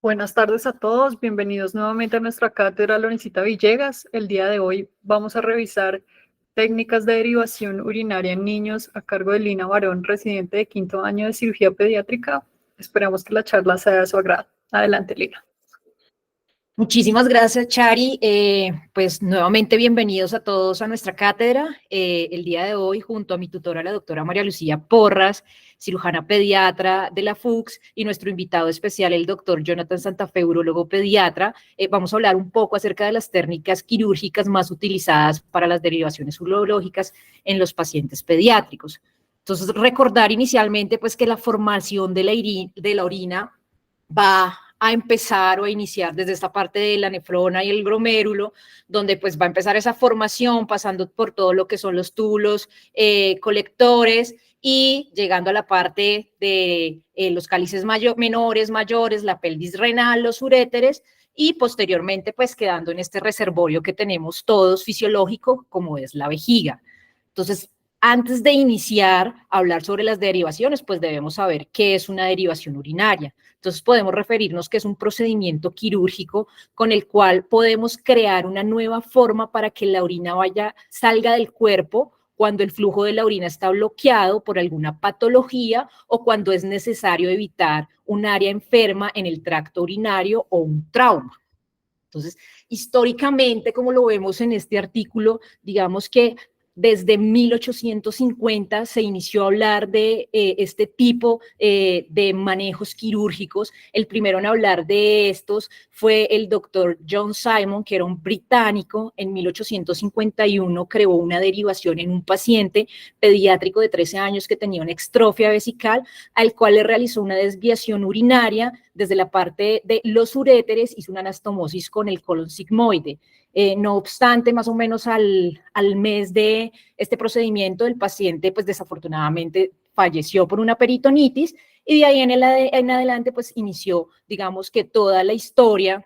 Buenas tardes a todos, bienvenidos nuevamente a nuestra cátedra Lorencita Villegas. El día de hoy vamos a revisar técnicas de derivación urinaria en niños a cargo de Lina Barón, residente de quinto año de cirugía pediátrica. Esperamos que la charla sea de su agrado. Adelante, Lina. Muchísimas gracias, Chari. Pues nuevamente bienvenidos a todos a nuestra cátedra. El día de hoy, junto a mi tutora, la doctora María Lucía Porras, cirujana pediatra de la FUCS, y nuestro invitado especial, el doctor Jonathan Santafé, urólogo pediatra, vamos a hablar un poco acerca de las técnicas quirúrgicas más utilizadas para las derivaciones urológicas en los pacientes pediátricos. Entonces, recordar inicialmente pues, que la formación de la orina va a empezar o a iniciar desde esta parte de la nefrona y el glomérulo, donde pues va a empezar esa formación pasando por todo lo que son los túbulos colectores y llegando a la parte de los cálices menores, mayores, la pelvis renal, los uréteres, y posteriormente pues quedando en este reservorio que tenemos todos fisiológico, como es la vejiga. Entonces, antes de iniciar a hablar sobre las derivaciones, pues debemos saber qué es una derivación urinaria. Entonces podemos referirnos que es un procedimiento quirúrgico con el cual podemos crear una nueva forma para que la orina salga del cuerpo cuando el flujo de la orina está bloqueado por alguna patología o cuando es necesario evitar un área enferma en el tracto urinario o un trauma. Entonces, históricamente, como lo vemos en este artículo, digamos que desde 1850 se inició a hablar de este tipo de manejos quirúrgicos. El primero en hablar de estos fue el doctor John Simon, que era un británico. En 1851 creó una derivación en un paciente pediátrico de 13 años que tenía una extrofia vesical, al cual le realizó una desviación urinaria desde la parte de los uréteres, hizo una anastomosis con el colon sigmoide. No obstante, más o menos al mes de este procedimiento, el paciente, pues desafortunadamente, falleció por una peritonitis, y de ahí en adelante, pues inició, digamos que toda la historia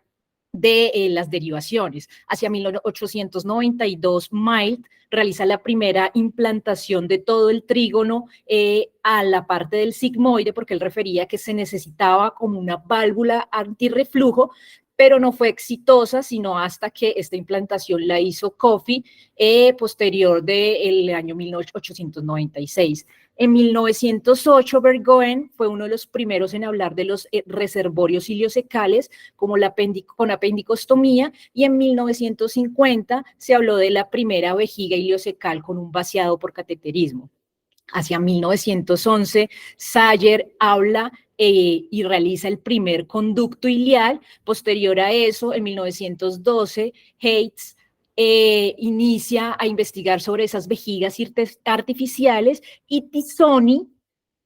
de las derivaciones. Hacia 1892, Mild realiza la primera implantación de todo el trígono a la parte del sigmoide, porque él refería que se necesitaba como una válvula antirreflujo, pero no fue exitosa, sino hasta que esta implantación la hizo Coffey, posterior del año 1896. En 1908, Vergoen fue uno de los primeros en hablar de los reservorios ileosecales como con apendicostomía, y en 1950 se habló de la primera vejiga ileocecal con un vaciado por cateterismo. Hacia 1911, Sayer habla y realiza el primer conducto ileal. Posterior a eso, en 1912, Hates inicia a investigar sobre esas vejigas artificiales, y Tisoni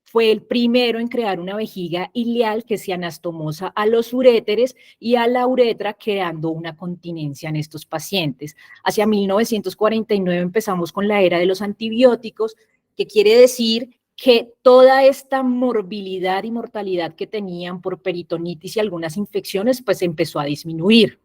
fue el primero en crear una vejiga ileal que se anastomosa a los uréteres y a la uretra, creando una continencia en estos pacientes. Hacia 1949 empezamos con la era de los antibióticos, que quiere decir que toda esta morbilidad y mortalidad que tenían por peritonitis y algunas infecciones, pues empezó a disminuir.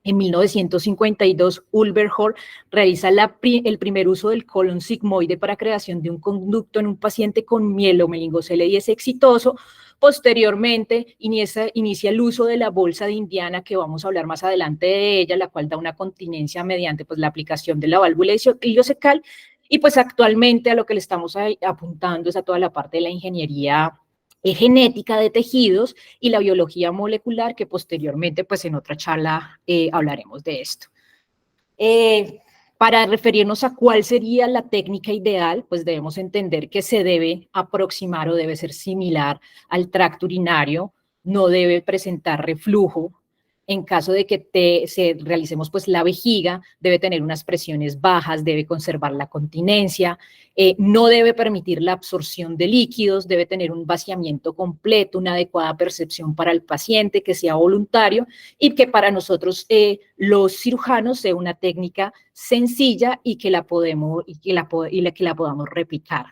En 1952, Ulverhorn realiza el primer uso del colon sigmoide para creación de un conducto en un paciente con mielomeningocele exitoso. Posteriormente, inicia el uso de la bolsa de Indiana, que vamos a hablar más adelante de ella, la cual da una continencia mediante pues, la aplicación de la válvula ileocecal. Y pues actualmente a lo que le estamos apuntando es a toda la parte de la ingeniería genética de tejidos y la biología molecular, que posteriormente, pues en otra charla hablaremos de esto. Para referirnos a cuál sería la técnica ideal, pues debemos entender que se debe aproximar o debe ser similar al tracto urinario, no debe presentar reflujo. En caso de que realicemos pues la vejiga, debe tener unas presiones bajas, debe conservar la continencia, no debe permitir la absorción de líquidos, debe tener un vaciamiento completo, una adecuada percepción para el paciente, que sea voluntario, y que para nosotros los cirujanos sea una técnica sencilla y que la podamos replicar.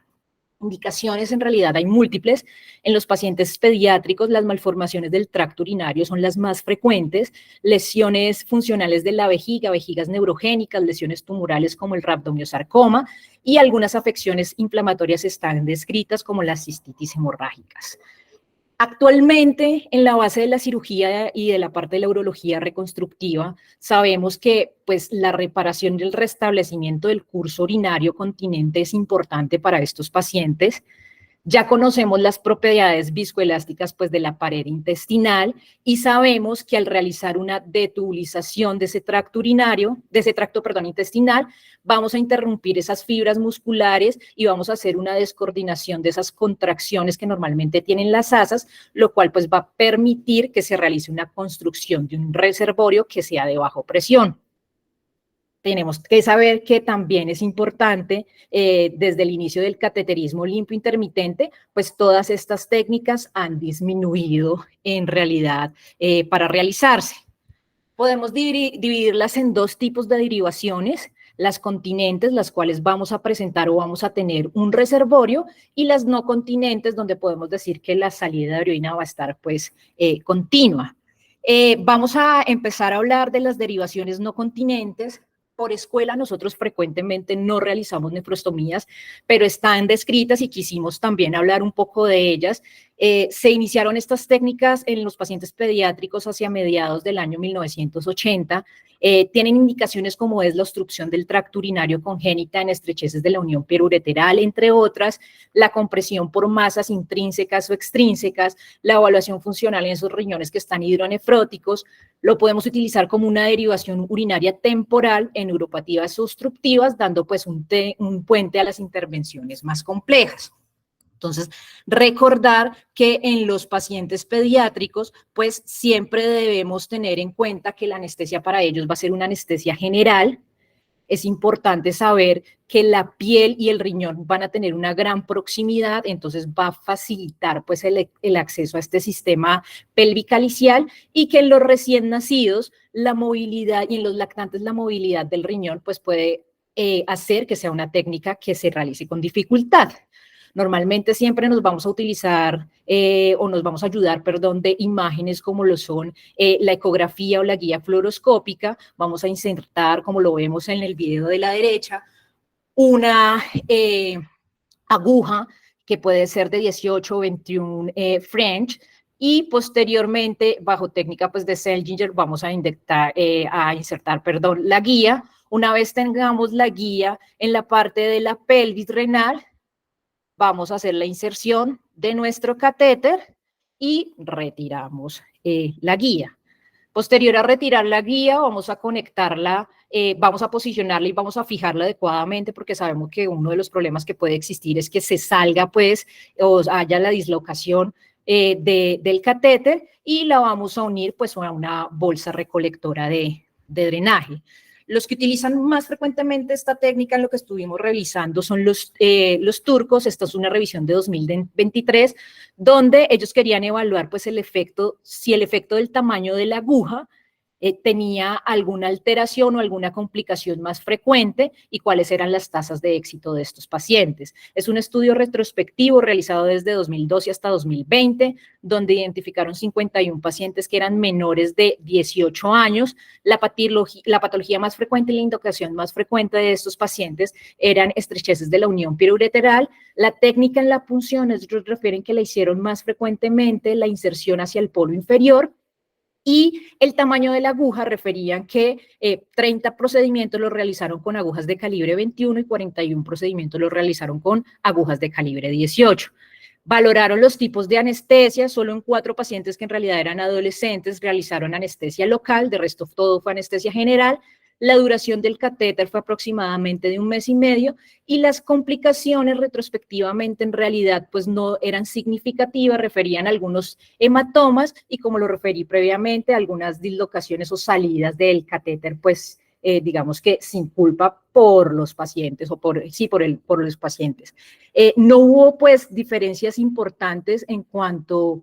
Indicaciones en realidad hay múltiples. En los pacientes pediátricos, las malformaciones del tracto urinario son las más frecuentes, lesiones funcionales de la vejiga, vejigas neurogénicas, lesiones tumorales como el rhabdomyosarcoma, y algunas afecciones inflamatorias están descritas como las cistitis hemorrágicas. Actualmente, en la base de la cirugía y de la parte de la urología reconstructiva, sabemos que pues, la reparación y el restablecimiento del curso urinario continente es importante para estos pacientes. Ya conocemos las propiedades viscoelásticas pues, de la pared intestinal y sabemos que al realizar una detubulización de ese tracto urinario, de ese tracto, perdón, intestinal, vamos a interrumpir esas fibras musculares y vamos a hacer una descoordinación de esas contracciones que normalmente tienen las asas, lo cual pues va a permitir que se realice una construcción de un reservorio que sea de bajo presión. Tenemos que saber que también es importante, desde el inicio del cateterismo limpio intermitente, pues todas estas técnicas han disminuido en realidad para realizarse. Podemos dividirlas en dos tipos de derivaciones, las continentes, las cuales vamos a presentar o vamos a tener un reservorio, y las no continentes, donde podemos decir que la salida de orina va a estar pues continua. Vamos a empezar a hablar de las derivaciones no continentes. Por escuela nosotros frecuentemente no realizamos nefrostomías, pero están descritas y quisimos también hablar un poco de ellas. Se iniciaron estas técnicas en los pacientes pediátricos hacia mediados del año 1980. Tienen indicaciones como es la obstrucción del tracto urinario congénita en estrecheces de la unión periureteral, entre otras, la compresión por masas intrínsecas o extrínsecas, la evaluación funcional en esos riñones que están hidronefróticos. Lo podemos utilizar como una derivación urinaria temporal en neuropatías obstructivas, dando pues un puente a las intervenciones más complejas. Entonces, recordar que en los pacientes pediátricos, pues siempre debemos tener en cuenta que la anestesia para ellos va a ser una anestesia general. Es importante saber que la piel y el riñón van a tener una gran proximidad, entonces va a facilitar pues el acceso a este sistema pelvical-isquial, y que en los recién nacidos la movilidad, y en los lactantes la movilidad del riñón pues puede hacer que sea una técnica que se realice con dificultad. Normalmente siempre nos vamos a utilizar o nos vamos a ayudar, perdón, de imágenes como lo son la ecografía o la guía fluoroscópica. Vamos a insertar, como lo vemos en el video de la derecha, una aguja que puede ser de 18 o 21 French, y posteriormente, bajo técnica pues, de Seldinger, vamos a insertar, la guía. Una vez tengamos la guía en la parte de la pelvis renal, vamos a hacer la inserción de nuestro catéter y retiramos la guía. Posterior a retirar la guía, vamos a conectarla, vamos a posicionarla y vamos a fijarla adecuadamente, porque sabemos que uno de los problemas que puede existir es que se salga, pues, o haya la dislocación del catéter, y la vamos a unir, pues, a una bolsa recolectora de drenaje. Los que utilizan más frecuentemente esta técnica en lo que estuvimos revisando son los turcos. Esta es una revisión de 2023, donde ellos querían evaluar pues, si el efecto del tamaño de la aguja tenía alguna alteración o alguna complicación más frecuente, y cuáles eran las tasas de éxito de estos pacientes. Es un estudio retrospectivo realizado desde 2012 hasta 2020, donde identificaron 51 pacientes que eran menores de 18 años. La patología más frecuente y la indicación más frecuente de estos pacientes eran estrecheces de la unión periureteral. La técnica en la punción, ellos refieren que la hicieron más frecuentemente la inserción hacia el polo inferior, y el tamaño de la aguja referían que 30 procedimientos los realizaron con agujas de calibre 21 y 41 procedimientos los realizaron con agujas de calibre 18. Valoraron los tipos de anestesia. Solo en 4 pacientes que en realidad eran adolescentes realizaron anestesia local, de resto todo fue anestesia general. La duración del catéter fue aproximadamente de 1 mes y medio, y las complicaciones retrospectivamente en realidad pues no eran significativas, referían a algunos hematomas y, como lo referí previamente, algunas dislocaciones o salidas del catéter, pues digamos que sin culpa por los pacientes, o por los pacientes. No hubo pues diferencias importantes en cuanto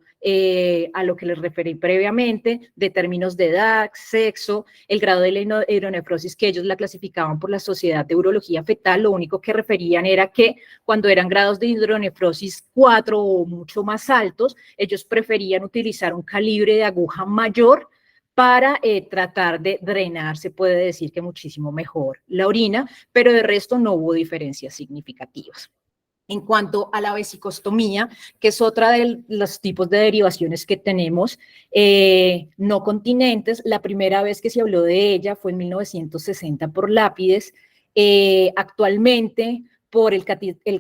a lo que les referí previamente, de términos de edad, sexo, el grado de la hidronefrosis, que ellos la clasificaban por la Sociedad de Urología Fetal. Lo único que referían era que cuando eran grados de hidronefrosis 4 o mucho más altos, ellos preferían utilizar un calibre de aguja mayor para tratar de drenar, se puede decir que muchísimo mejor la orina, pero de resto no hubo diferencias significativas. En cuanto a la vesicostomía, que es otra de los tipos de derivaciones que tenemos no continentes, la primera vez que se habló de ella fue en 1960 por Lápides. Actualmente, por el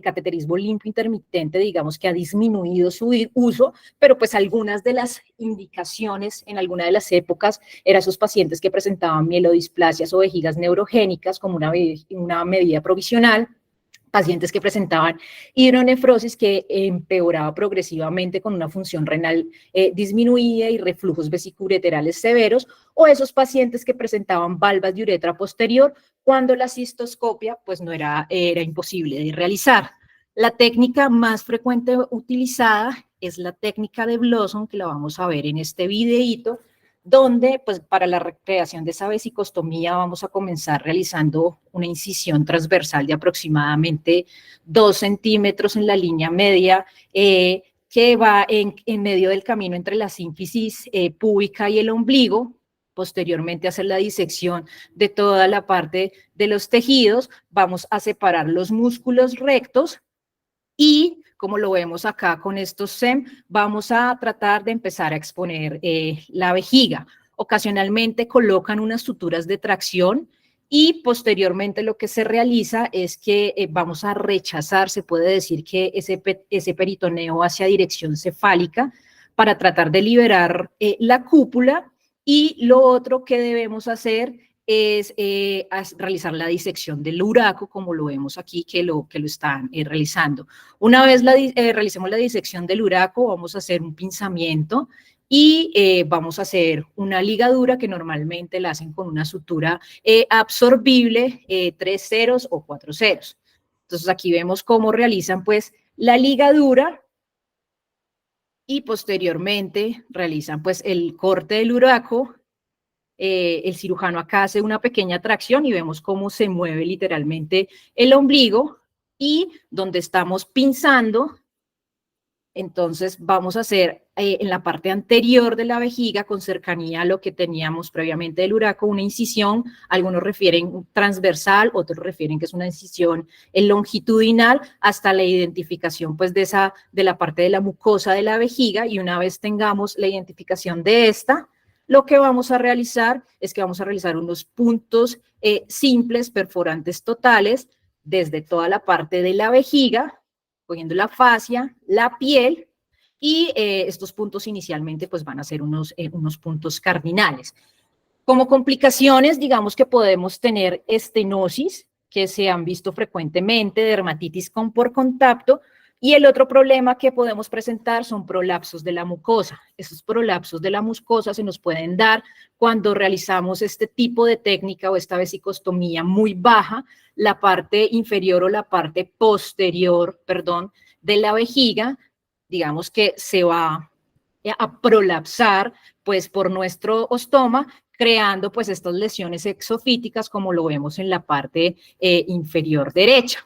cateterismo limpio intermitente, digamos que ha disminuido su uso, pero pues algunas de las indicaciones en alguna de las épocas eran esos pacientes que presentaban mielodisplasias o vejigas neurogénicas como una medida provisional, pacientes que presentaban hidronefrosis que empeoraba progresivamente con una función renal disminuida y reflujos vesicoureterales severos, o esos pacientes que presentaban valvas de uretra posterior cuando la cistoscopia pues no era imposible de realizar. La técnica más frecuente utilizada es la técnica de Blossom, que la vamos a ver en este videíto, donde pues para la recreación de esa vesicostomía vamos a comenzar realizando una incisión transversal de aproximadamente 2 centímetros en la línea media que va en medio del camino entre la sínfisis púbica y el ombligo. Posteriormente hacer la disección de toda la parte de los tejidos, vamos a separar los músculos rectos y, como lo vemos acá con estos SEM, vamos a tratar de empezar a exponer la vejiga. Ocasionalmente colocan unas suturas de tracción y posteriormente lo que se realiza es que vamos a rechazar, se puede decir que ese peritoneo hacia dirección cefálica para tratar de liberar la cúpula, y lo otro que debemos hacer es realizar la disección del uraco, como lo vemos aquí que lo están realizando. Una vez realicemos la disección del uraco, vamos a hacer un pinzamiento y vamos a hacer una ligadura que normalmente la hacen con una sutura absorbible, 3 ceros o 4 ceros. Entonces aquí vemos cómo realizan pues la ligadura y posteriormente realizan pues el corte del uraco. El cirujano acá hace una pequeña tracción y vemos cómo se mueve literalmente el ombligo, y donde estamos pinzando, entonces vamos a hacer en la parte anterior de la vejiga, con cercanía a lo que teníamos previamente del uraco, una incisión. Algunos refieren transversal, otros refieren que es una incisión longitudinal, hasta la identificación pues de la parte de la mucosa de la vejiga. Y una vez tengamos la identificación de esta, lo que vamos a realizar es que vamos a realizar unos puntos simples, perforantes totales, desde toda la parte de la vejiga, cogiendo la fascia, la piel, y estos puntos inicialmente pues van a ser unos puntos cardinales. Como complicaciones, digamos que podemos tener estenosis, que se han visto frecuentemente, dermatitis por contacto, y el otro problema que podemos presentar son prolapsos de la mucosa. Esos prolapsos de la mucosa se nos pueden dar cuando realizamos este tipo de técnica o esta vesicostomía muy baja, la parte inferior o la parte posterior, perdón, de la vejiga, digamos que se va a prolapsar pues por nuestro ostoma, creando pues estas lesiones exofíticas como lo vemos en la parte inferior derecha.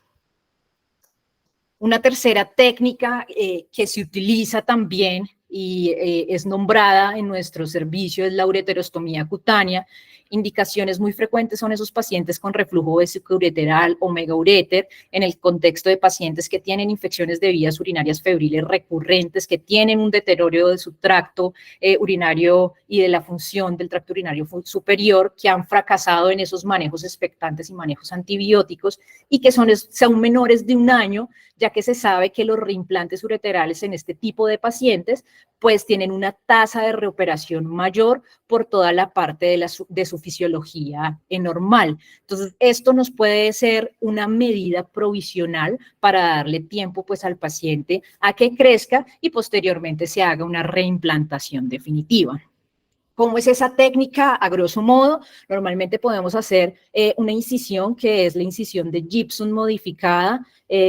Una tercera técnica que se utiliza también y es nombrada en nuestro servicio es la ureterostomía cutánea. Indicaciones muy frecuentes son esos pacientes con reflujo vesicoureteral o megaureter, en el contexto de pacientes que tienen infecciones de vías urinarias febriles recurrentes, que tienen un deterioro de su tracto urinario y de la función del tracto urinario superior, que han fracasado en esos manejos expectantes y manejos antibióticos, y que son menores de 1 año, ya que se sabe que los reimplantes ureterales en este tipo de pacientes pues tienen una tasa de reoperación mayor por toda la parte de su fisiología normal. Entonces, esto nos puede ser una medida provisional para darle tiempo pues al paciente a que crezca y posteriormente se haga una reimplantación definitiva. ¿Cómo es esa técnica? A grosso modo, normalmente podemos hacer una incisión que es la incisión de Gibson modificada,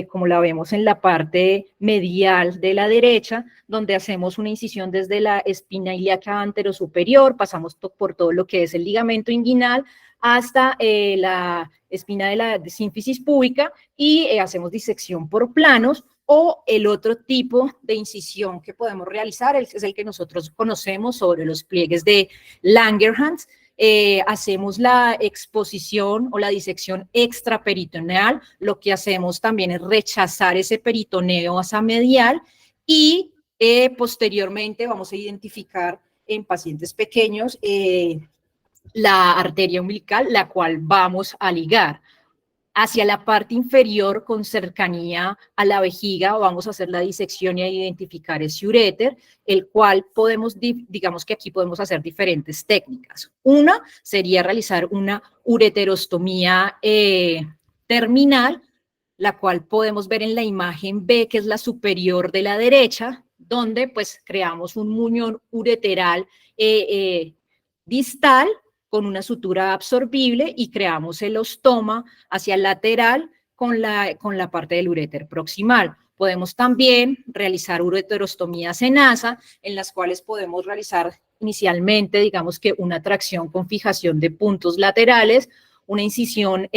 como la vemos en la parte medial de la derecha, donde hacemos una incisión desde la espina ilíaca anterosuperior, pasamos por todo lo que es el ligamento inguinal hasta la espina de la sínfisis púbica y hacemos disección por planos. O el otro tipo de incisión que podemos realizar es el que nosotros conocemos sobre los pliegues de Langerhans, hacemos la exposición o la disección extraperitoneal. Lo que hacemos también es rechazar ese peritoneo asa medial y posteriormente vamos a identificar en pacientes pequeños la arteria umbilical, la cual vamos a ligar. Hacia la parte inferior, con cercanía a la vejiga, vamos a hacer la disección y a identificar ese uréter, el cual podemos, digamos que aquí podemos hacer diferentes técnicas. Una sería realizar una ureterostomía terminal, la cual podemos ver en la imagen B, que es la superior de la derecha, donde pues creamos un muñón ureteral distal con una sutura absorbible y creamos el ostoma hacia el lateral con la parte del uréter proximal. Podemos también realizar ureterostomías en asa, en las cuales podemos realizar inicialmente, digamos que una tracción con fijación de puntos laterales, una incisión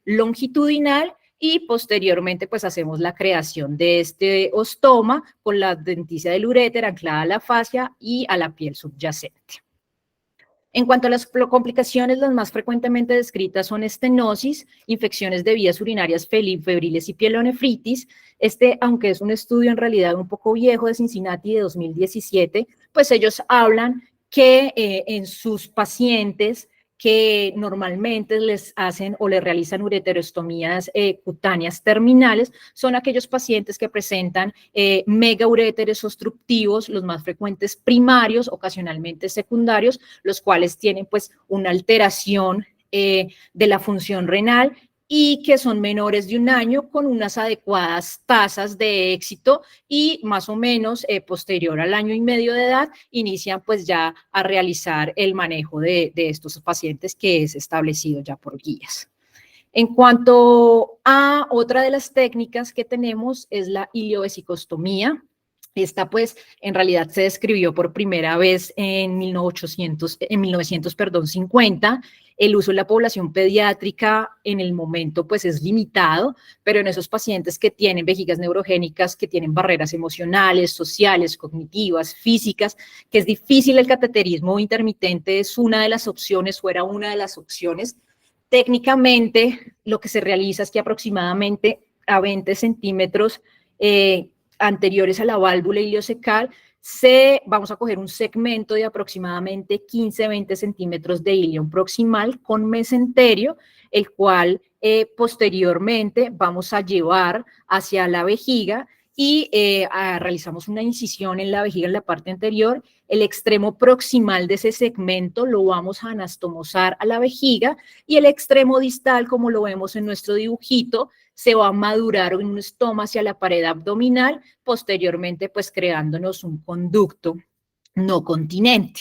longitudinal y posteriormente pues hacemos la creación de este ostoma con la denticia del uréter anclada a la fascia y a la piel subyacente. En cuanto a las complicaciones, las más frecuentemente descritas son estenosis, infecciones de vías urinarias febriles y pielonefritis. Aunque es un estudio en realidad un poco viejo de Cincinnati de 2017, pues ellos hablan que en sus pacientes que normalmente les hacen o les realizan ureterostomías cutáneas terminales, son aquellos pacientes que presentan megauréteres obstructivos, los más frecuentes primarios, ocasionalmente secundarios, los cuales tienen pues una alteración de la función renal y que son menores de 1 año con unas adecuadas tasas de éxito y más o menos posterior al 1 año y medio de edad inician pues ya a realizar el manejo de estos pacientes que es establecido ya por guías. En cuanto a otra de las técnicas que tenemos es la iliovesicostomía. Esta, pues, en realidad se describió por primera vez en 1950. El uso en la población pediátrica en el momento, pues, es limitado, pero en esos pacientes que tienen vejigas neurogénicas, que tienen barreras emocionales, sociales, cognitivas, físicas, que es difícil el cateterismo intermitente, es una de las opciones o era una de las opciones. Técnicamente, lo que se realiza es que aproximadamente a 20 centímetros anteriores a la válvula ileocecal, vamos a coger un segmento de aproximadamente 15-20 centímetros de ilion proximal con mesenterio, el cual posteriormente vamos a llevar hacia la vejiga y realizamos una incisión en la vejiga en la parte anterior. El extremo proximal de ese segmento lo vamos a anastomosar a la vejiga y el extremo distal, como lo vemos en nuestro dibujito, se va a madurar en un estoma hacia la pared abdominal, posteriormente pues creándonos un conducto no continente.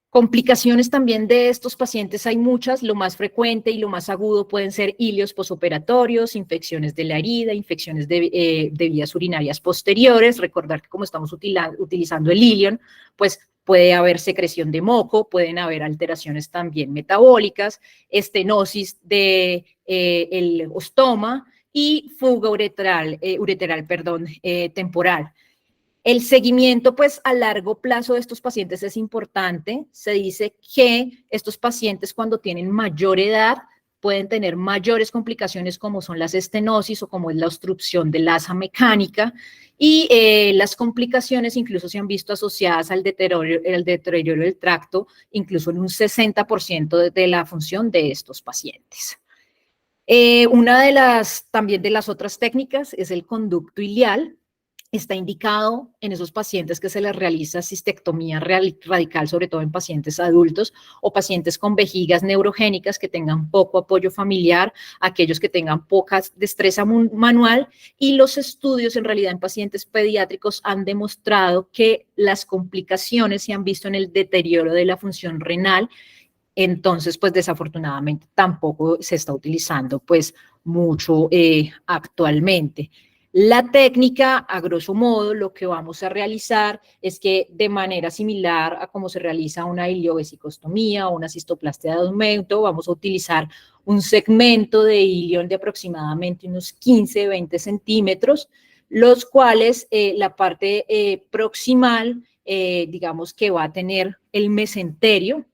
Complicaciones también de estos pacientes hay muchas, lo más frecuente y lo más agudo pueden ser ilios posoperatorios, infecciones de la herida, infecciones de vías urinarias posteriores. Recordar que como estamos utilizando el ilion, pues puede haber secreción de moco, pueden haber alteraciones también metabólicas, estenosis del ostoma y fuga ureteral, temporal. El seguimiento, pues, a largo plazo de estos pacientes es importante. Se dice que estos pacientes, cuando tienen mayor edad, pueden tener mayores complicaciones como son las estenosis o como es la obstrucción del asa mecánica y las complicaciones incluso se han visto asociadas al deterioro del tracto, incluso en un 60% de la función de estos pacientes. Una de las otras técnicas es el conducto ilial. Está indicado en esos pacientes que se les realiza cistectomía radical, sobre todo en pacientes adultos o pacientes con vejigas neurogénicas que tengan poco apoyo familiar, aquellos que tengan poca destreza manual, y los estudios en realidad en pacientes pediátricos han demostrado que las complicaciones se han visto en el deterioro de la función renal. Entonces, pues desafortunadamente tampoco se está utilizando pues mucho actualmente. La técnica, a grosso modo, lo que vamos a realizar es que de manera similar a como se realiza una iliovesicostomía o una cistoplastia de aumento, vamos a utilizar un segmento de ilion de aproximadamente unos 15-20 centímetros, los cuales la parte proximal, digamos que va a tener el mesenterio,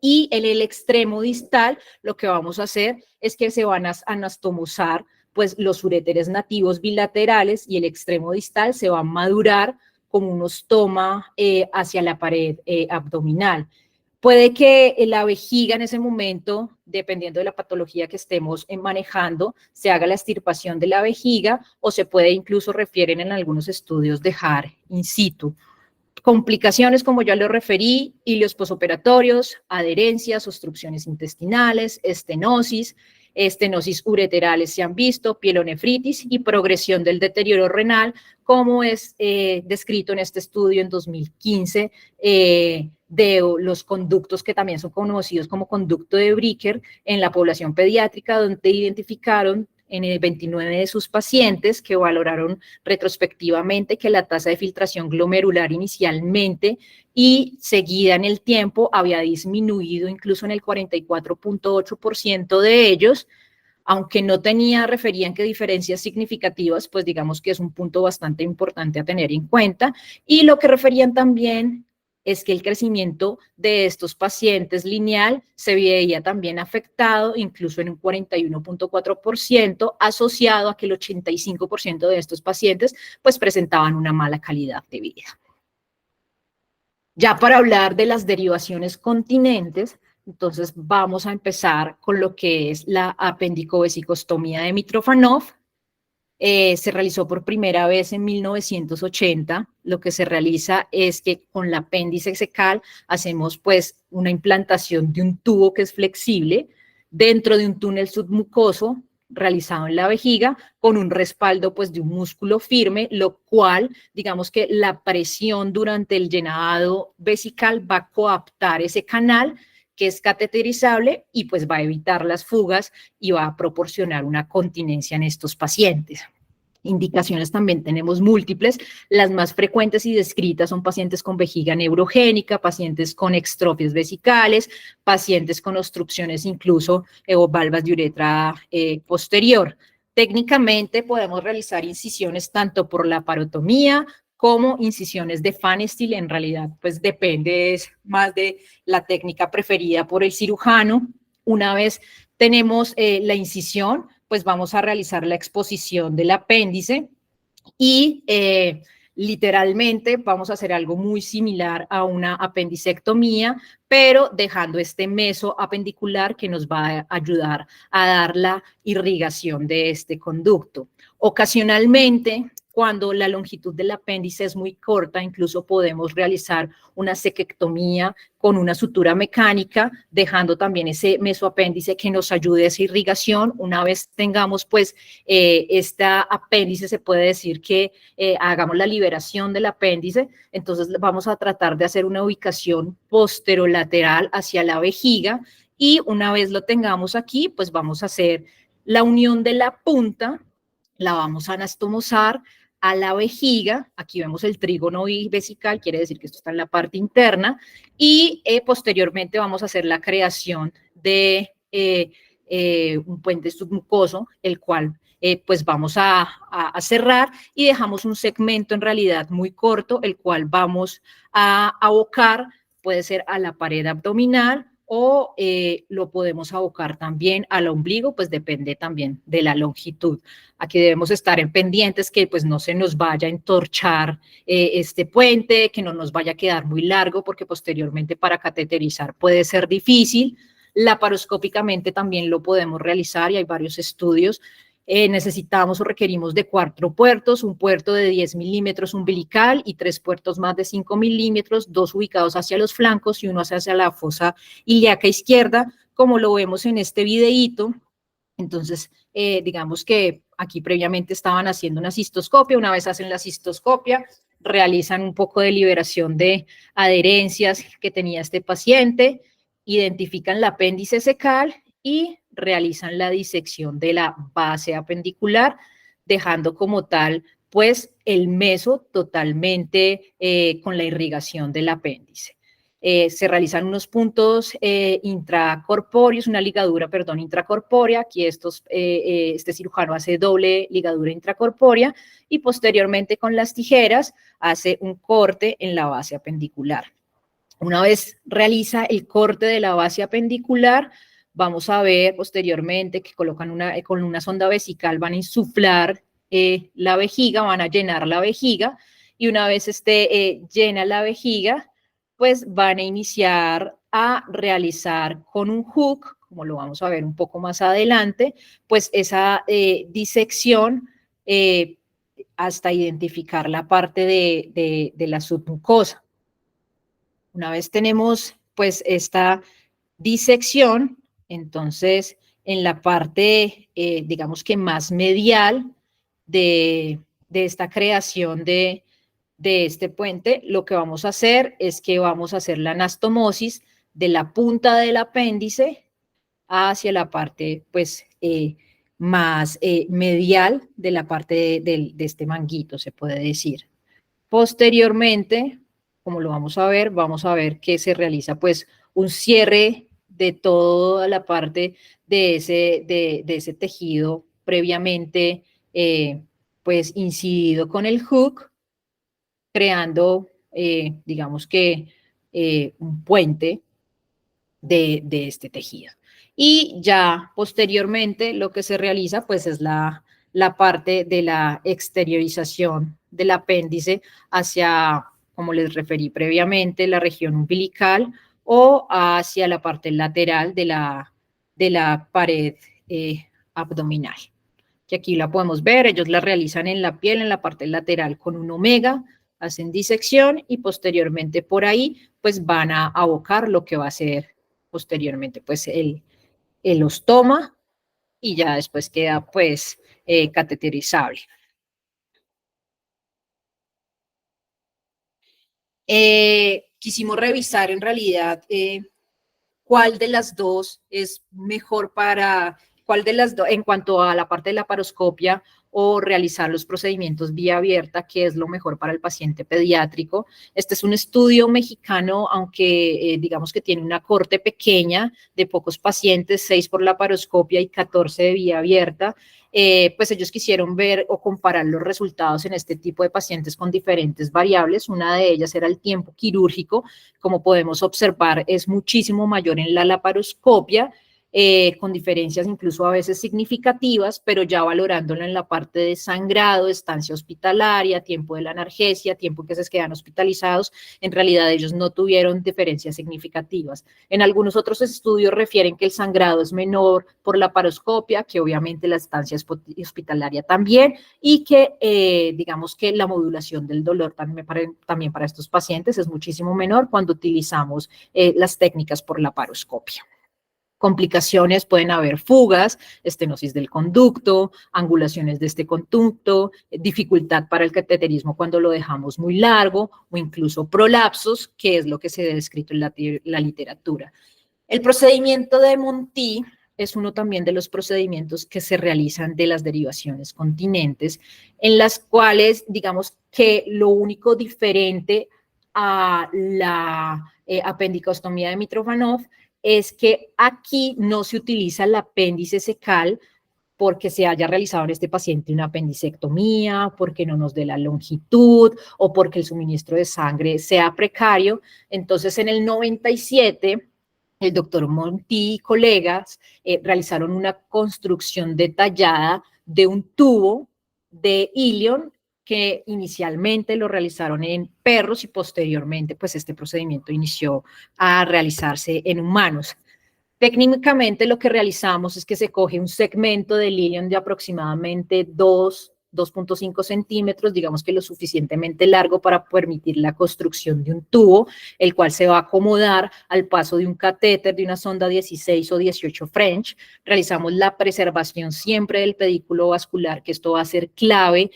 Y en el extremo distal lo que vamos a hacer es que se van a anastomosar pues los uréteres nativos bilaterales y el extremo distal se va a madurar como un ostoma hacia la pared abdominal. Puede que la vejiga en ese momento, dependiendo de la patología que estemos manejando, se haga la extirpación de la vejiga o se puede incluso, refieren en algunos estudios, dejar in situ. Complicaciones, como ya lo referí, hilios posoperatorios, adherencias, obstrucciones intestinales, estenosis ureterales se han visto, pielonefritis y progresión del deterioro renal, como es descrito en este estudio en 2015 de los conductos que también son conocidos como conducto de Bricker en la población pediátrica, donde identificaron en el 29 de sus pacientes que valoraron retrospectivamente que la tasa de filtración glomerular inicialmente y seguida en el tiempo había disminuido incluso en el 44.8% de ellos, aunque no referían que diferencias significativas, pues digamos que es un punto bastante importante a tener en cuenta. Y lo que referían también es que el crecimiento de estos pacientes lineal se veía también afectado, incluso en un 41.4%, asociado a que el 85% de estos pacientes pues presentaban una mala calidad de vida. Ya para hablar de las derivaciones continentes, entonces vamos a empezar con lo que es la apendicovesicostomía de Mitrofanov. Se realizó por primera vez en 1980. Lo que se realiza es que con el apéndice secal hacemos pues una implantación de un tubo que es flexible dentro de un túnel submucoso realizado en la vejiga con un respaldo pues de un músculo firme, lo cual digamos que la presión durante el llenado vesical va a coaptar ese canal que es cateterizable y pues va a evitar las fugas y va a proporcionar una continencia en estos pacientes. Indicaciones también tenemos múltiples, las más frecuentes y descritas son pacientes con vejiga neurogénica, pacientes con extrofias vesicales, pacientes con obstrucciones incluso o valvas de uretra posterior. Técnicamente podemos realizar incisiones tanto por la parotomía como incisiones de Pfannenstiel, en realidad pues depende más de la técnica preferida por el cirujano. Una vez tenemos la incisión, pues vamos a realizar la exposición del apéndice y literalmente vamos a hacer algo muy similar a una apendicectomía, pero dejando este meso apendicular que nos va a ayudar a dar la irrigación de este conducto. Ocasionalmente, cuando la longitud del apéndice es muy corta, incluso podemos realizar una sequectomía con una sutura mecánica, dejando también ese mesoapéndice que nos ayude a esa irrigación. Una vez tengamos pues este apéndice, se puede decir que hagamos la liberación del apéndice, entonces vamos a tratar de hacer una ubicación posterolateral hacia la vejiga y una vez lo tengamos aquí, pues vamos a hacer la unión de la punta, la vamos a anastomosar a la vejiga, aquí vemos el trígono vesical, quiere decir que esto está en la parte interna, y posteriormente vamos a hacer la creación de un puente submucoso, el cual pues vamos a cerrar y dejamos un segmento en realidad muy corto, el cual vamos a abocar, puede ser a la pared abdominal, o lo podemos abocar también al ombligo, pues depende también de la longitud. Aquí debemos estar en pendientes que pues no se nos vaya a entorchar este puente, que no nos vaya a quedar muy largo, porque posteriormente para cateterizar puede ser difícil. Laparoscópicamente también lo podemos realizar y hay varios estudios. Necesitamos o requerimos de 4 puertos, un puerto de 10 milímetros umbilical y 3 puertos más de 5 milímetros, 2 ubicados hacia los flancos y uno hacia la fosa ilíaca izquierda, como lo vemos en este videíto. Entonces, digamos que aquí previamente estaban haciendo una cistoscopia, una vez hacen la cistoscopia, realizan un poco de liberación de adherencias que tenía este paciente, identifican el apéndice secal y realizan la disección de la base apendicular, dejando como tal, pues, el meso totalmente con la irrigación del apéndice. Se realizan unos puntos intracorpóreos, una ligadura, perdón, intracorpórea. Aquí este cirujano hace doble ligadura intracorpórea y posteriormente con las tijeras hace un corte en la base apendicular. Una vez realiza el corte de la base apendicular, vamos a ver posteriormente que colocan con una sonda vesical, van a insuflar la vejiga, van a llenar la vejiga, y una vez esté llena la vejiga, pues van a iniciar a realizar con un hook, como lo vamos a ver un poco más adelante, pues esa disección hasta identificar la parte de la submucosa. Una vez tenemos pues esta disección, entonces en la parte, digamos que más medial de esta creación de este puente, lo que vamos a hacer es que vamos a hacer la anastomosis de la punta del apéndice hacia la parte pues más medial de la parte de este manguito, se puede decir. Posteriormente, como lo vamos a ver que se realiza pues un cierre de toda la parte de ese tejido previamente pues incidido con el hook, creando digamos que un puente de este tejido. Y ya posteriormente lo que se realiza pues es la parte de la exteriorización del apéndice hacia, como les referí previamente, la región umbilical o hacia la parte lateral de la pared abdominal. Que aquí la podemos ver, ellos la realizan en la piel, en la parte lateral con un omega, hacen disección y posteriormente por ahí pues van a abocar lo que va a ser posteriormente pues el ostoma y ya después queda pues cateterizable. Quisimos revisar en realidad cuál de las dos es mejor para, cuál de las dos, en cuanto a la parte de la laparoscopia o realizar los procedimientos vía abierta, qué es lo mejor para el paciente pediátrico. Este es un estudio mexicano, aunque digamos que tiene una corte pequeña de pocos pacientes, 6 por laparoscopia y 14 de vía abierta. Pues ellos quisieron ver o comparar los resultados en este tipo de pacientes con diferentes variables. Una de ellas era el tiempo quirúrgico. Como podemos observar, es muchísimo mayor en la laparoscopia, con diferencias incluso a veces significativas, pero ya valorándolo en la parte de sangrado, estancia hospitalaria, tiempo de la analgesia, tiempo que se quedan hospitalizados, en realidad ellos no tuvieron diferencias significativas. En algunos otros estudios refieren que el sangrado es menor por laparoscopia, que obviamente la estancia hospitalaria también, y que digamos que la modulación del dolor también para estos pacientes es muchísimo menor cuando utilizamos las técnicas por laparoscopia. Complicaciones, pueden haber fugas, estenosis del conducto, angulaciones de este conducto, dificultad para el cateterismo cuando lo dejamos muy largo o incluso prolapsos, que es lo que se ha descrito en la literatura. El procedimiento de Monti es uno también de los procedimientos que se realizan de las derivaciones continentes, en las cuales, digamos que lo único diferente a la apendicostomía de Mitrofanov es que aquí no se utiliza el apéndice secal porque se haya realizado en este paciente una apendicectomía, porque no nos dé la longitud o porque el suministro de sangre sea precario. Entonces, en el 97, el doctor Monti y colegas realizaron una construcción detallada de un tubo de ilion que inicialmente lo realizaron en perros y posteriormente pues este procedimiento inició a realizarse en humanos. Técnicamente lo que realizamos es que se coge un segmento de ilion de aproximadamente 2.5 centímetros, digamos que lo suficientemente largo para permitir la construcción de un tubo, el cual se va a acomodar al paso de un catéter de una sonda 16 o 18 French. Realizamos la preservación siempre del pedículo vascular, que esto va a ser clave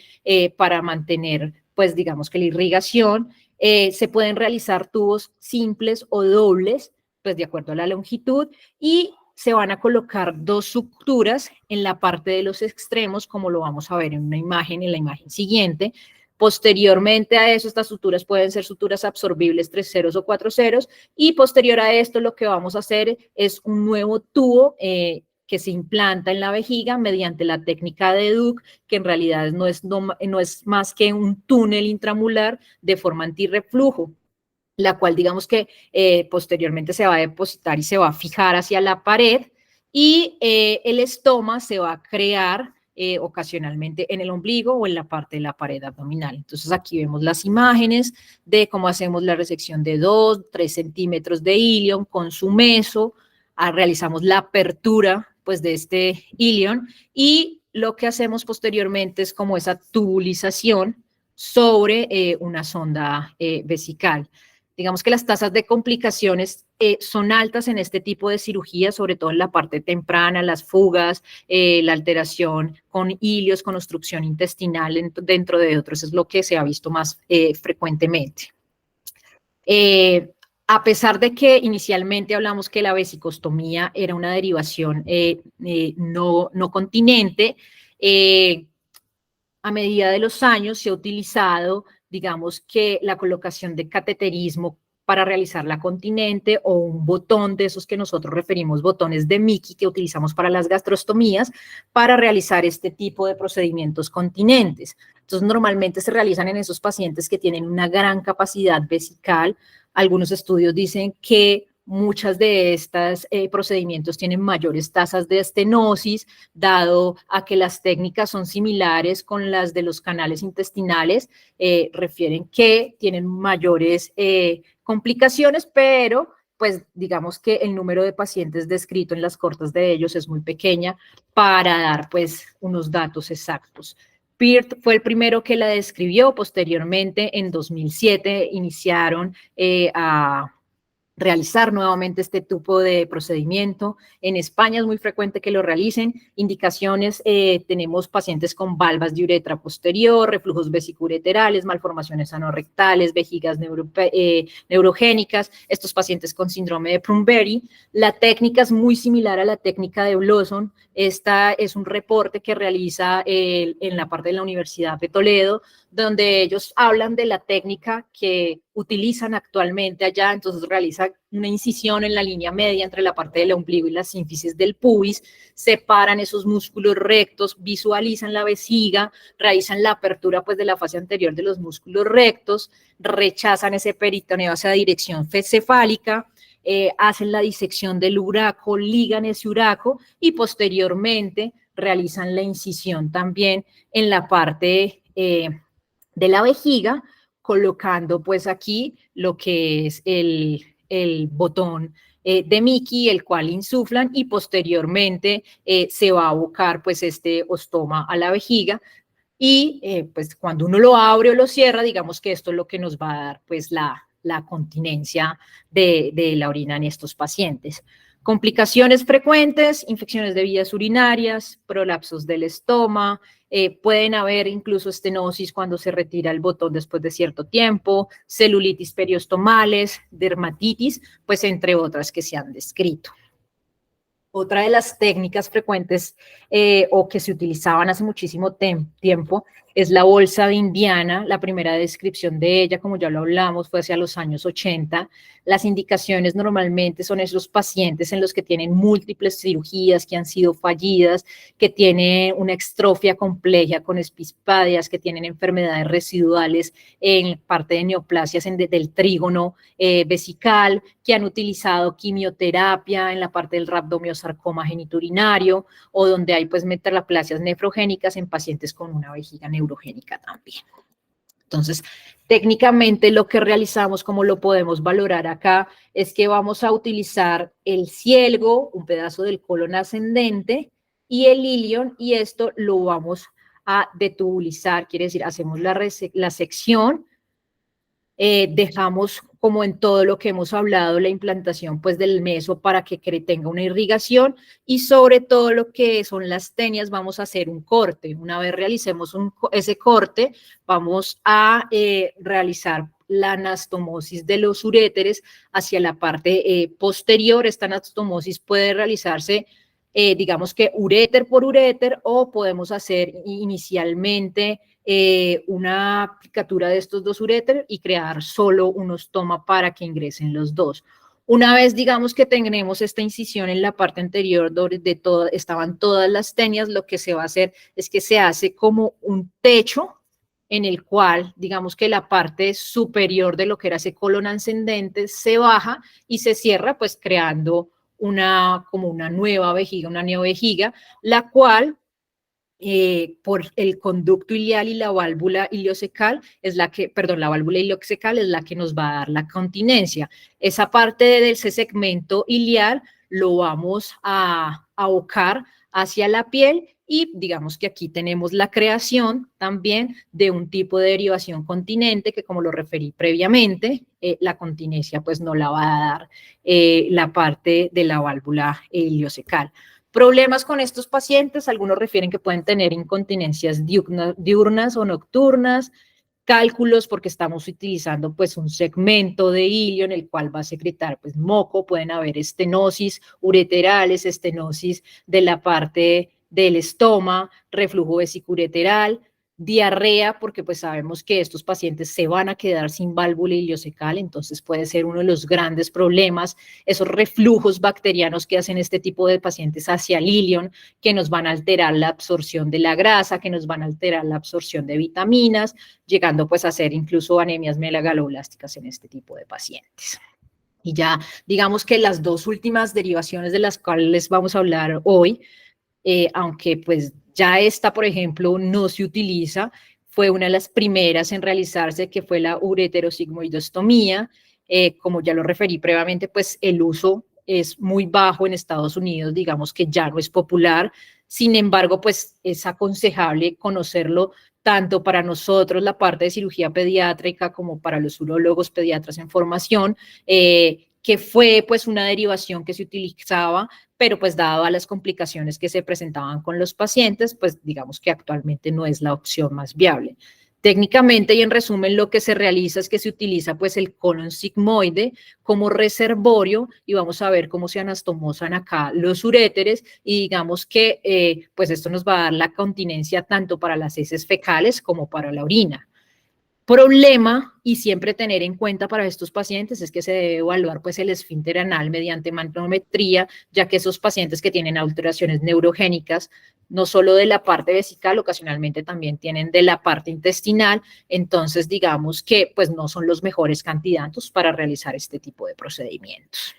para mantener, pues digamos que la irrigación. Se pueden realizar tubos simples o dobles, pues de acuerdo a la longitud, y se van a colocar dos suturas en la parte de los extremos, como lo vamos a ver en una imagen, en la imagen siguiente. Posteriormente a eso, estas suturas pueden ser suturas absorbibles 3 ceros o 4 ceros, y posterior a esto lo que vamos a hacer es un nuevo tubo que se implanta en la vejiga mediante la técnica de Duc, que en realidad no es más que un túnel intramular de forma antirreflujo. la cual digamos que posteriormente se va a depositar y se va a fijar hacia la pared, y el estoma se va a crear ocasionalmente en el ombligo o en la parte de la pared abdominal. Entonces aquí vemos las imágenes de cómo hacemos la resección de 2, 3 centímetros de ilion con su meso, realizamos la apertura pues de este ilion, y lo que hacemos posteriormente es como esa tubulización sobre una sonda vesical. Digamos que las tasas de complicaciones son altas en este tipo de cirugía, sobre todo en la parte temprana, las fugas, la alteración con ilios, con obstrucción intestinal, dentro de otros, es lo que se ha visto más frecuentemente. A pesar de que inicialmente hablamos que la vesicostomía era una derivación no continente, a medida de los años se ha utilizado, digamos que la colocación de cateterismo para realizar la continente, o un botón de esos que nosotros referimos botones de Mickey que utilizamos para las gastrostomías, para realizar este tipo de procedimientos continentes. Entonces, normalmente se realizan en esos pacientes que tienen una gran capacidad vesical. Algunos estudios dicen que muchas de estos procedimientos tienen mayores tasas de estenosis, dado a que las técnicas son similares con las de los canales intestinales, refieren que tienen mayores complicaciones, pero pues digamos que el número de pacientes descrito en las cortes de ellos es muy pequeña para dar pues unos datos exactos. Peart fue el primero que la describió. Posteriormente, en 2007, iniciaron a realizar nuevamente este tipo de procedimiento. En España es muy frecuente que lo realicen. Indicaciones, tenemos pacientes con valvas de uretra posterior, reflujos vesicureterales, malformaciones anorrectales, vejigas neurogénicas, estos pacientes con síndrome de Prunberry. La técnica es muy similar a la técnica de Blossom. Esta es un reporte que realiza en la parte de la Universidad de Toledo, donde ellos hablan de la técnica que utilizan actualmente allá. Entonces realiza una incisión en la línea media entre la parte del ombligo y la sínfisis del pubis, separan esos músculos rectos, visualizan la vejiga, realizan la apertura pues de la fase anterior de los músculos rectos, rechazan ese peritoneo hacia dirección cefálica, hacen la disección del uraco, ligan ese uraco y posteriormente realizan la incisión también en la parte de la vejiga, colocando pues aquí lo que es el botón de Mickey, el cual insuflan, y posteriormente se va a abocar pues este ostoma a la vejiga, y pues cuando uno lo abre o lo cierra, digamos que esto es lo que nos va a dar pues la continencia de la orina en estos pacientes. Complicaciones frecuentes: infecciones de vías urinarias, prolapsos del estoma, pueden haber incluso estenosis cuando se retira el botón después de cierto tiempo, celulitis periostomales, dermatitis, pues entre otras que se han descrito. Otra de las técnicas frecuentes o que se utilizaban hace muchísimo tiempo es la bolsa de Indiana. La primera descripción de ella, como ya lo hablamos, fue hacia los años 80. Las indicaciones normalmente son esos pacientes en los que tienen múltiples cirugías que han sido fallidas, que tienen una extrofia compleja con epispadias, que tienen enfermedades residuales en parte de neoplasias del trígono vesical, que han utilizado quimioterapia en la parte del rhabdomyosarcoma genitourinario, o donde hay pues metalaplasias nefrogénicas en pacientes con una vejiga neurogénica también. Entonces, técnicamente lo que realizamos, como lo podemos valorar acá, es que vamos a utilizar el cielgo, un pedazo del colon ascendente, y el ilion, y esto lo vamos a detubulizar, quiere decir, hacemos la sección, dejamos, como en todo lo que hemos hablado, la implantación pues del meso para que tenga una irrigación, y sobre todo lo que son las tenias vamos a hacer un corte. Una vez realicemos ese corte, vamos a realizar la anastomosis de los uréteres hacia la parte posterior. Esta anastomosis puede realizarse digamos que uréter por uréter, o podemos hacer inicialmente una aplicatura de estos dos uréteres y crear solo un ostoma para que ingresen los dos. Una vez digamos que tenemos esta incisión en la parte anterior donde estaban todas las tenias, lo que se va a hacer es que se hace como un techo en el cual, digamos que la parte superior de lo que era ese colon ascendente se baja y se cierra, pues creando como una nueva vejiga, una neovejiga, la cual por el conducto ileal y la válvula iliocecal es la que, perdón, la válvula iliocecal es la que nos va a dar la continencia. Esa parte de ese segmento ileal lo vamos a abocar hacia la piel y digamos que aquí tenemos la creación también de un tipo de derivación continente que, como lo referí previamente, la continencia pues no la va a dar la parte de la válvula iliocecal. Problemas con estos pacientes, algunos refieren que pueden tener incontinencias diurnas o nocturnas, cálculos porque estamos utilizando pues un segmento de hilio en el cual va a secretar pues moco, pueden haber estenosis ureterales, estenosis de la parte del estómago, reflujo vesicureteral, diarrea, porque pues sabemos que estos pacientes se van a quedar sin válvula iliocecal, entonces puede ser uno de los grandes problemas, esos reflujos bacterianos que hacen este tipo de pacientes hacia el ilion, que nos van a alterar la absorción de la grasa, que nos van a alterar la absorción de vitaminas, llegando pues a hacer incluso anemias megaloblásticas en este tipo de pacientes. Y ya digamos que las dos últimas derivaciones de las cuales les vamos a hablar hoy, aunque pues ya esta, por ejemplo, no se utiliza, fue una de las primeras en realizarse, que fue la ureterosigmoidostomía. Como ya lo referí previamente, pues el uso es muy bajo en Estados Unidos, digamos que ya no es popular. Sin embargo, pues es aconsejable conocerlo tanto para nosotros, la parte de cirugía pediátrica, como para los urólogos pediatras en formación, que fue pues una derivación que se utilizaba, pero pues dado a las complicaciones que se presentaban con los pacientes, pues digamos que actualmente no es la opción más viable. Técnicamente y en resumen lo que se realiza es que se utiliza pues el colon sigmoide como reservorio y vamos a ver cómo se anastomosan acá los uréteres y digamos que pues esto nos va a dar la continencia tanto para las heces fecales como para la orina. Problema y siempre tener en cuenta para estos pacientes es que se debe evaluar pues el esfínter anal mediante manometría, ya que esos pacientes que tienen alteraciones neurogénicas, no solo de la parte vesical, ocasionalmente también tienen de la parte intestinal, entonces digamos que pues no son los mejores candidatos para realizar este tipo de procedimientos.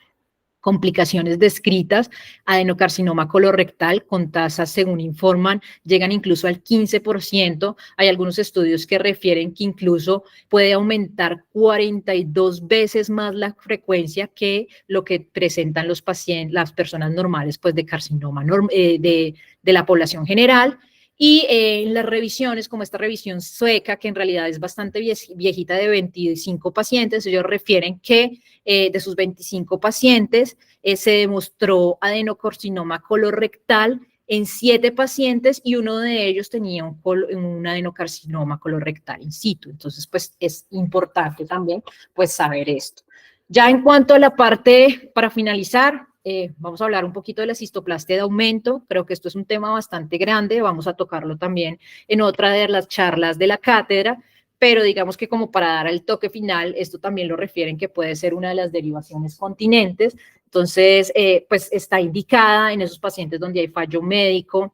Complicaciones descritas, adenocarcinoma colorectal con tasas, según informan, llegan incluso al 15%. Hay algunos estudios que refieren que incluso puede aumentar 42 veces más la frecuencia que lo que presentan los pacientes, las personas normales, pues de carcinoma de la población general. Y en las revisiones, como esta revisión sueca, que en realidad es bastante viejita, de 25 pacientes, ellos refieren que de sus 25 pacientes se demostró adenocarcinoma colorectal en 7 pacientes y uno de ellos tenía un adenocarcinoma colorectal in situ. Entonces, pues es importante también pues saber esto. Ya en cuanto a la parte, para finalizar, vamos a hablar un poquito de la cistoplastia de aumento. Creo que esto es un tema bastante grande, vamos a tocarlo también en otra de las charlas de la cátedra, pero digamos que como para dar el toque final, esto también lo refieren que puede ser una de las derivaciones continentes. Entonces, pues está indicada en esos pacientes donde hay fallo médico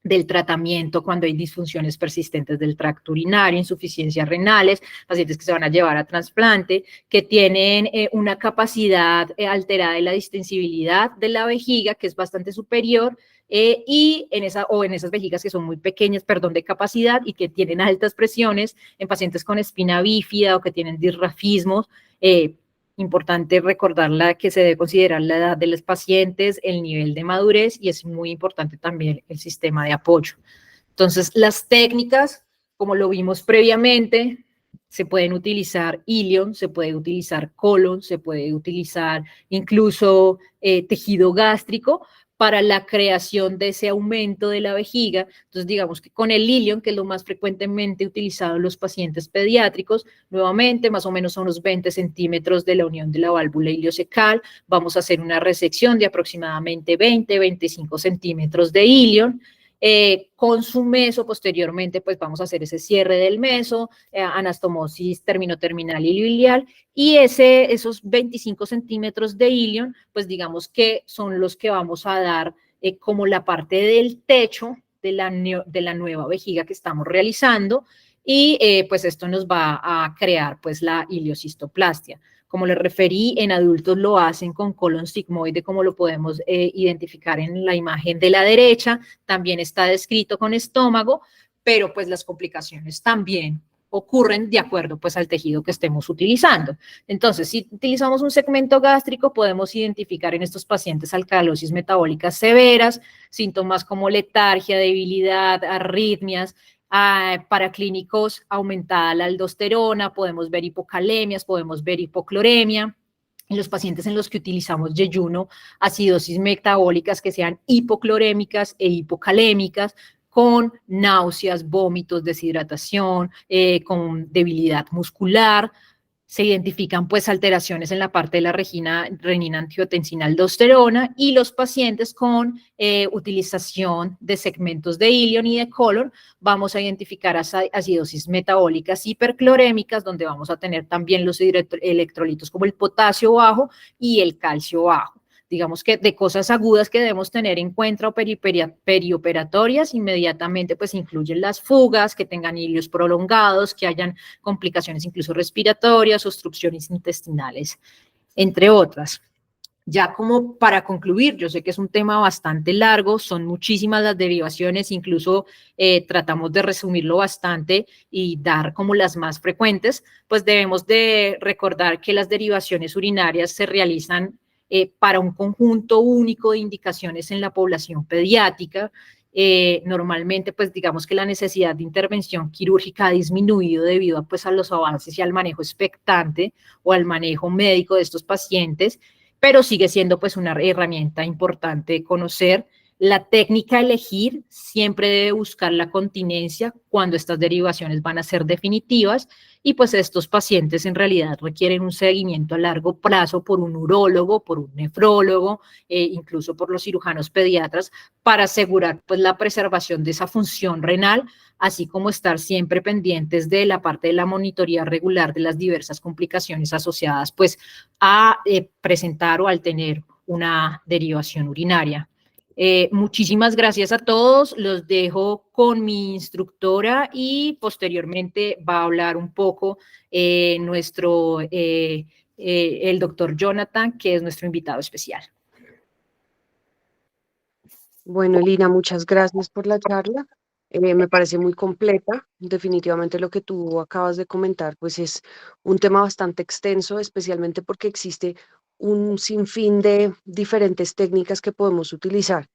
del tratamiento, cuando hay disfunciones persistentes del tracto urinario, insuficiencias renales, pacientes que se van a llevar a trasplante, que tienen una capacidad alterada de la distensibilidad de la vejiga, que es bastante superior, y en esas vejigas que son muy pequeñas, perdón, de capacidad y que tienen altas presiones, en pacientes con espina bífida o que tienen disrafismos, importante recordar que se debe considerar la edad de los pacientes, el nivel de madurez y es muy importante también el sistema de apoyo. Entonces, las técnicas, como lo vimos previamente, se pueden utilizar ilion, se puede utilizar colon, se puede utilizar incluso tejido gástrico para la creación de ese aumento de la vejiga. Entonces, digamos que con el ilion, que es lo más frecuentemente utilizado en los pacientes pediátricos, nuevamente, más o menos son unos 20 centímetros de la unión de la válvula iliocecal, vamos a hacer una resección de aproximadamente 20-25 centímetros de ilion, con su meso, posteriormente, pues vamos a hacer ese cierre del meso, anastomosis terminoterminal ilioilial, y esos 25 centímetros de ilion, pues digamos que son los que vamos a dar como la parte del techo de la nueva vejiga que estamos realizando, y pues esto nos va a crear pues la ileocistoplastia. Como les referí, en adultos lo hacen con colon sigmoide, como lo podemos identificar en la imagen de la derecha. También está descrito con estómago, pero pues las complicaciones también ocurren de acuerdo pues al tejido que estemos utilizando. Entonces, si utilizamos un segmento gástrico, podemos identificar en estos pacientes alcalosis metabólicas severas, síntomas como letargia, debilidad, arritmias, para clínicos aumentada la aldosterona, podemos ver hipocalemias, podemos ver hipocloremia. En los pacientes en los que utilizamos yeyuno, acidosis metabólicas que sean hipoclorémicas e hipocalémicas, con náuseas, vómitos, deshidratación, con debilidad muscular. Se identifican pues alteraciones en la parte de la renina angiotensina aldosterona y los pacientes con utilización de segmentos de ilion y de colon vamos a identificar acidosis metabólicas hiperclorémicas donde vamos a tener también los electrolitos como el potasio bajo y el calcio bajo. Digamos que de cosas agudas que debemos tener en cuenta o perioperatorias, inmediatamente pues incluyen las fugas, que tengan ilios prolongados, que hayan complicaciones incluso respiratorias, obstrucciones intestinales, entre otras. Ya como para concluir, yo sé que es un tema bastante largo, son muchísimas las derivaciones, incluso tratamos de resumirlo bastante y dar como las más frecuentes, pues debemos de recordar que las derivaciones urinarias se realizan para un conjunto único de indicaciones en la población pediátrica. Normalmente, pues digamos que la necesidad de intervención quirúrgica ha disminuido debido a, pues, a los avances y al manejo expectante o al manejo médico de estos pacientes, pero sigue siendo pues una herramienta importante conocer. La técnica a elegir siempre debe buscar la continencia cuando estas derivaciones van a ser definitivas y pues estos pacientes en realidad requieren un seguimiento a largo plazo por un urólogo, por un nefrólogo, incluso por los cirujanos pediatras para asegurar pues la preservación de esa función renal, así como estar siempre pendientes de la parte de la monitoría regular de las diversas complicaciones asociadas pues a presentar o al tener una derivación urinaria. Muchísimas gracias a todos. Los dejo con mi instructora y posteriormente va a hablar un poco el doctor Jonathan, que es nuestro invitado especial. Bueno, Lina, muchas gracias por la charla. Me parece muy completa. Definitivamente lo que tú acabas de comentar, pues es un tema bastante extenso, especialmente porque existe un sinfín de diferentes técnicas que podemos utilizar.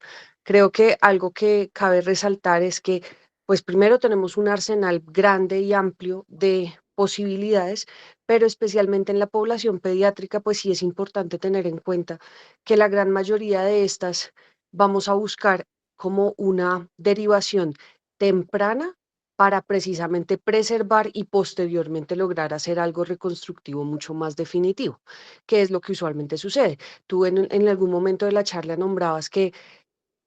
Creo que algo que cabe resaltar es que, pues primero tenemos un arsenal grande y amplio de posibilidades, pero especialmente en la población pediátrica, pues sí es importante tener en cuenta que la gran mayoría de estas vamos a buscar como una derivación temprana para precisamente preservar y posteriormente lograr hacer algo reconstructivo mucho más definitivo, que es lo que usualmente sucede. Tú en algún momento de la charla nombrabas que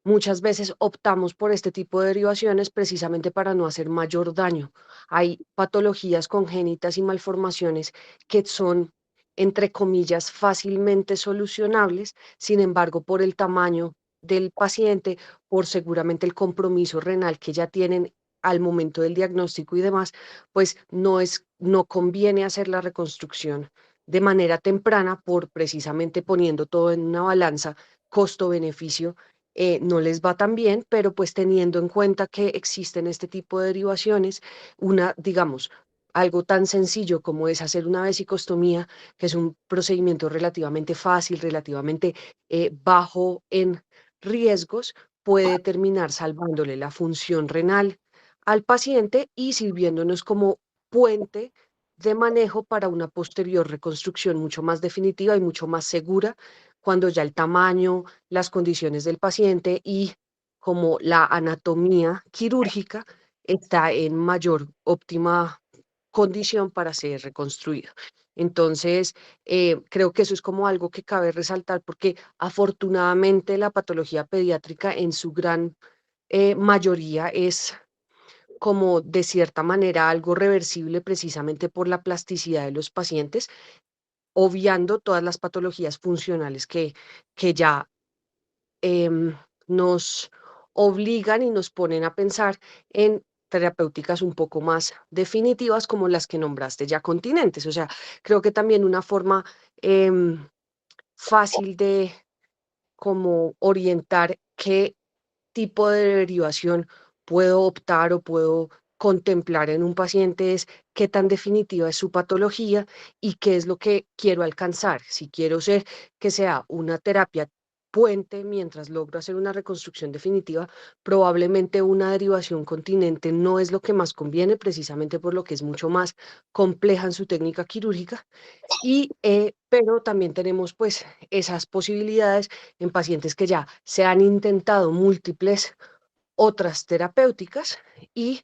muchas veces optamos por este tipo de derivaciones precisamente para no hacer mayor daño. Hay patologías congénitas y malformaciones que son, entre comillas, fácilmente solucionables, sin embargo, por el tamaño del paciente, por seguramente el compromiso renal que ya tienen al momento del diagnóstico y demás, pues no conviene hacer la reconstrucción de manera temprana por precisamente poniendo todo en una balanza costo-beneficio. No les va tan bien, pero pues teniendo en cuenta que existen este tipo de derivaciones, digamos, algo tan sencillo como es hacer una vesicostomía, que es un procedimiento relativamente fácil, relativamente bajo en riesgos, puede terminar salvándole la función renal al paciente y sirviéndonos como puente de manejo para una posterior reconstrucción mucho más definitiva y mucho más segura cuando ya el tamaño, las condiciones del paciente y como la anatomía quirúrgica está en mayor óptima condición para ser reconstruido. Entonces, creo que eso es como algo que cabe resaltar porque afortunadamente la patología pediátrica en su gran mayoría es como de cierta manera algo reversible precisamente por la plasticidad de los pacientes, obviando todas las patologías funcionales que ya nos obligan y nos ponen a pensar en terapéuticas un poco más definitivas como las que nombraste ya continentes. O sea, creo que también una forma fácil de como orientar qué tipo de derivación puedo optar o puedo contemplar en un paciente es qué tan definitiva es su patología y qué es lo que quiero alcanzar. Si quiero ser que sea una terapia puente mientras logro hacer una reconstrucción definitiva, probablemente una derivación continente no es lo que más conviene, precisamente por lo que es mucho más compleja en su técnica quirúrgica. Pero también tenemos pues esas posibilidades en pacientes que ya se han intentado múltiples otras terapéuticas y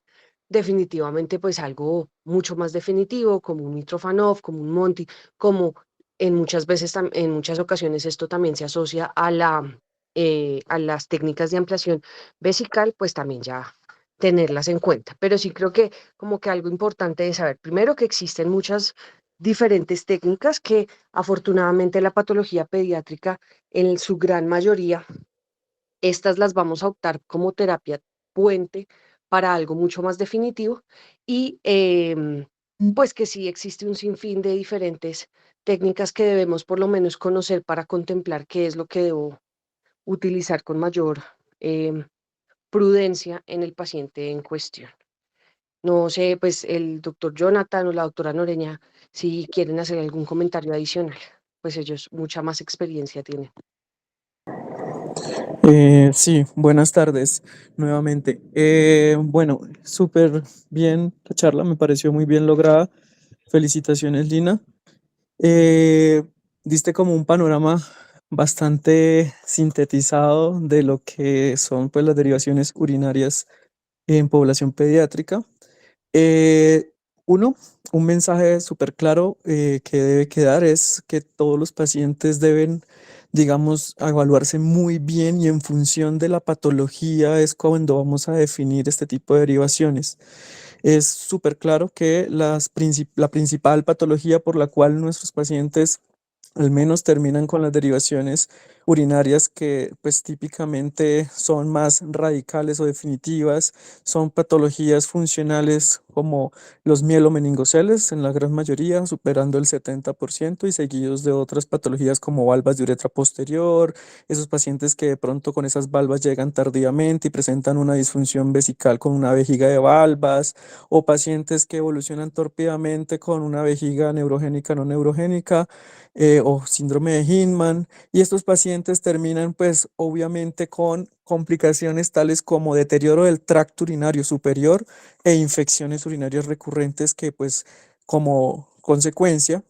definitivamente pues algo mucho más definitivo como un Mitrofanov, como un Monti, como en muchas veces, en muchas ocasiones esto también se asocia a las técnicas de ampliación vesical, pues también ya tenerlas en cuenta. Pero sí creo que como que algo importante es saber, primero que existen muchas diferentes técnicas que afortunadamente la patología pediátrica en su gran mayoría estas las vamos a optar como terapia puente para algo mucho más definitivo y pues que sí existe un sinfín de diferentes técnicas que debemos por lo menos conocer para contemplar qué es lo que debo utilizar con mayor prudencia en el paciente en cuestión. No sé, pues el doctor Jonathan o la doctora Noreña, si quieren hacer algún comentario adicional, pues ellos mucha más experiencia tienen. Sí, buenas tardes nuevamente. Bueno, súper bien la charla, me pareció muy bien lograda. Felicitaciones, Lina. Eh, Diste como un panorama bastante sintetizado de lo que son pues las derivaciones urinarias en población pediátrica. Eh, Uno, un mensaje súper claro que debe quedar es que todos los pacientes deben, digamos, evaluarse muy bien y en función de la patología es cuando vamos a definir este tipo de derivaciones. Es súper claro que la principal patología por la cual nuestros pacientes al menos terminan con las derivaciones urinarias que pues típicamente son más radicales o definitivas, son patologías funcionales como los mielomeningoceles en la gran mayoría, superando el 70% y seguidos de otras patologías como valvas de uretra posterior, esos pacientes que de pronto con esas valvas llegan tardíamente y presentan una disfunción vesical con una vejiga de valvas, o pacientes que evolucionan tórpidamente con una vejiga neurogénica no neurogénica o síndrome de Hinman, y estos pacientes terminan pues obviamente con complicaciones tales como deterioro del tracto urinario superior e infecciones urinarias recurrentes que pues como consecuencia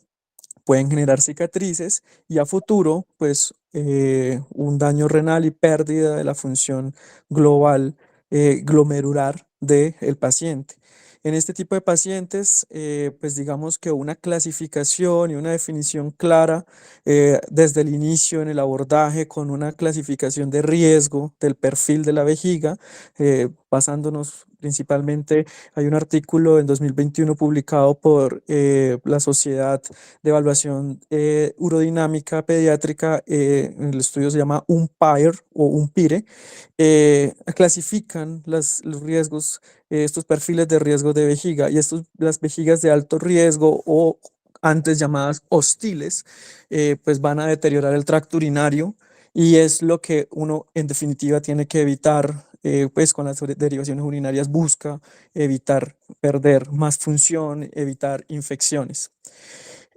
pueden generar cicatrices y a futuro, pues, un daño renal y pérdida de la función global glomerular del paciente. En este tipo de pacientes, pues digamos que una clasificación y una definición clara desde el inicio en el abordaje con una clasificación de riesgo del perfil de la vejiga, basándonos principalmente, hay un artículo en 2021 publicado por la Sociedad de Evaluación Urodinámica Pediátrica, el estudio se llama UMPIRE o UMPIRE, clasifican los riesgos, estos perfiles de riesgo de vejiga y las vejigas de alto riesgo o antes llamadas hostiles, pues van a deteriorar el tracto urinario y es lo que uno en definitiva tiene que evitar, pues con las derivaciones urinarias busca evitar perder más función, evitar infecciones.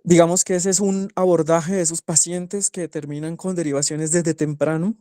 Digamos que ese es un abordaje de esos pacientes que terminan con derivaciones desde temprano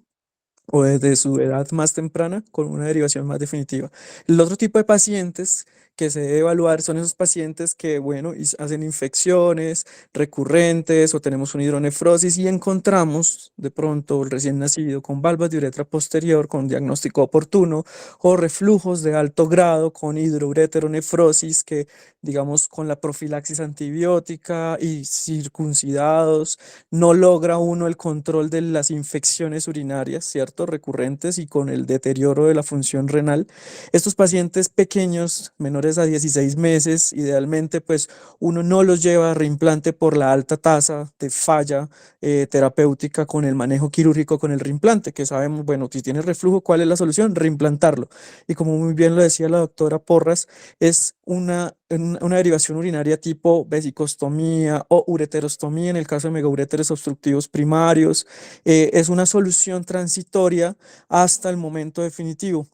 o desde su edad más temprana con una derivación más definitiva. El otro tipo de pacientes que se debe evaluar son esos pacientes que, bueno, hacen infecciones recurrentes o tenemos una hidronefrosis y encontramos de pronto el recién nacido con valvas de uretra posterior con diagnóstico oportuno o reflujos de alto grado con hidroureteronefrosis que, digamos, con la profilaxis antibiótica y circuncidados no logra uno el control de las infecciones urinarias, ¿cierto? Recurrentes y con el deterioro de la función renal. Estos pacientes pequeños, menores menores a 16 meses, idealmente pues uno no los lleva a reimplante por la alta tasa de falla terapéutica con el manejo quirúrgico con el reimplante, que sabemos, bueno, si tiene reflujo, ¿cuál es la solución? Reimplantarlo. Y como muy bien lo decía la doctora Porras, es una derivación urinaria tipo vesicostomía o ureterostomía en el caso de megauréteres obstructivos primarios. Es una solución transitoria hasta el momento definitivo.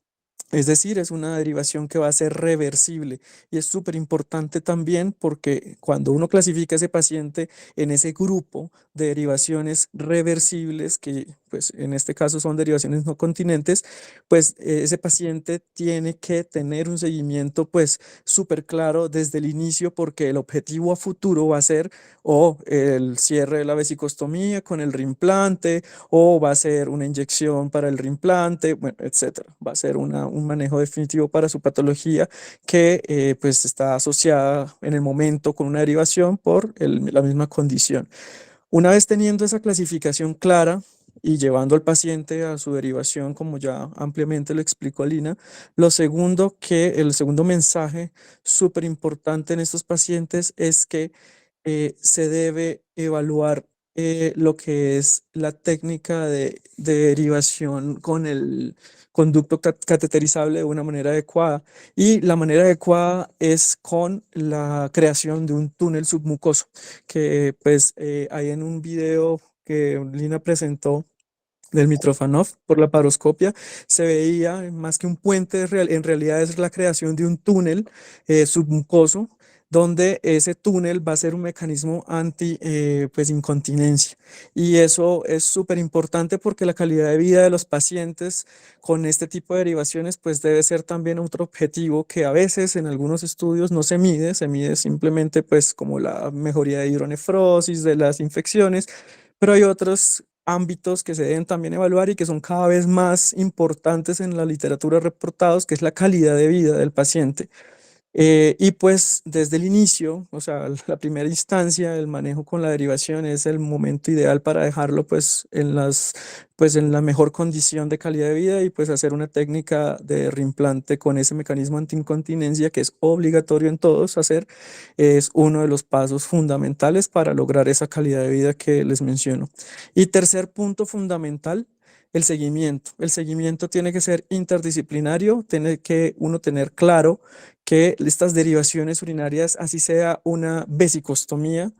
Es decir, es una derivación que va a ser reversible y es súper importante también porque cuando uno clasifica a ese paciente en ese grupo de derivaciones reversibles, que pues en este caso son derivaciones no continentes, pues ese paciente tiene que tener un seguimiento pues súper claro desde el inicio porque el objetivo a futuro va a ser o el cierre de la vesicostomía con el reimplante o va a ser una inyección para el reimplante, bueno, etcétera. Va a ser un manejo definitivo para su patología que pues está asociada en el momento con una derivación por la misma condición. Una vez teniendo esa clasificación clara y llevando al paciente a su derivación, como ya ampliamente lo explicó Alina, el segundo mensaje súper importante en estos pacientes es que se debe evaluar lo que es la técnica de derivación con el conducto cateterizable de una manera adecuada. Y la manera adecuada es con la creación de un túnel submucoso, que pues hay en un video que Lina presentó del Mitrofanov por la paroscopia, se veía más que un puente, en realidad es la creación de un túnel submucoso, donde ese túnel va a ser un mecanismo anti pues, incontinencia. Y eso es súper importante porque la calidad de vida de los pacientes con este tipo de derivaciones pues debe ser también otro objetivo que a veces en algunos estudios no se mide simplemente pues como la mejoría de hidronefrosis, de las infecciones, pero hay otros ámbitos que se deben también evaluar y que son cada vez más importantes en la literatura reportados, que es la calidad de vida del paciente. Y pues desde el inicio, o sea, la primera instancia, el manejo con la derivación es el momento ideal para dejarlo pues en la mejor condición de calidad de vida y pues hacer una técnica de reimplante con ese mecanismo antiincontinencia que es obligatorio en todos hacer, es uno de los pasos fundamentales para lograr esa calidad de vida que les menciono. Y tercer punto fundamental, el seguimiento. El seguimiento tiene que ser interdisciplinario, tiene que uno tener claro que estas derivaciones urinarias, así sea una vesicostomía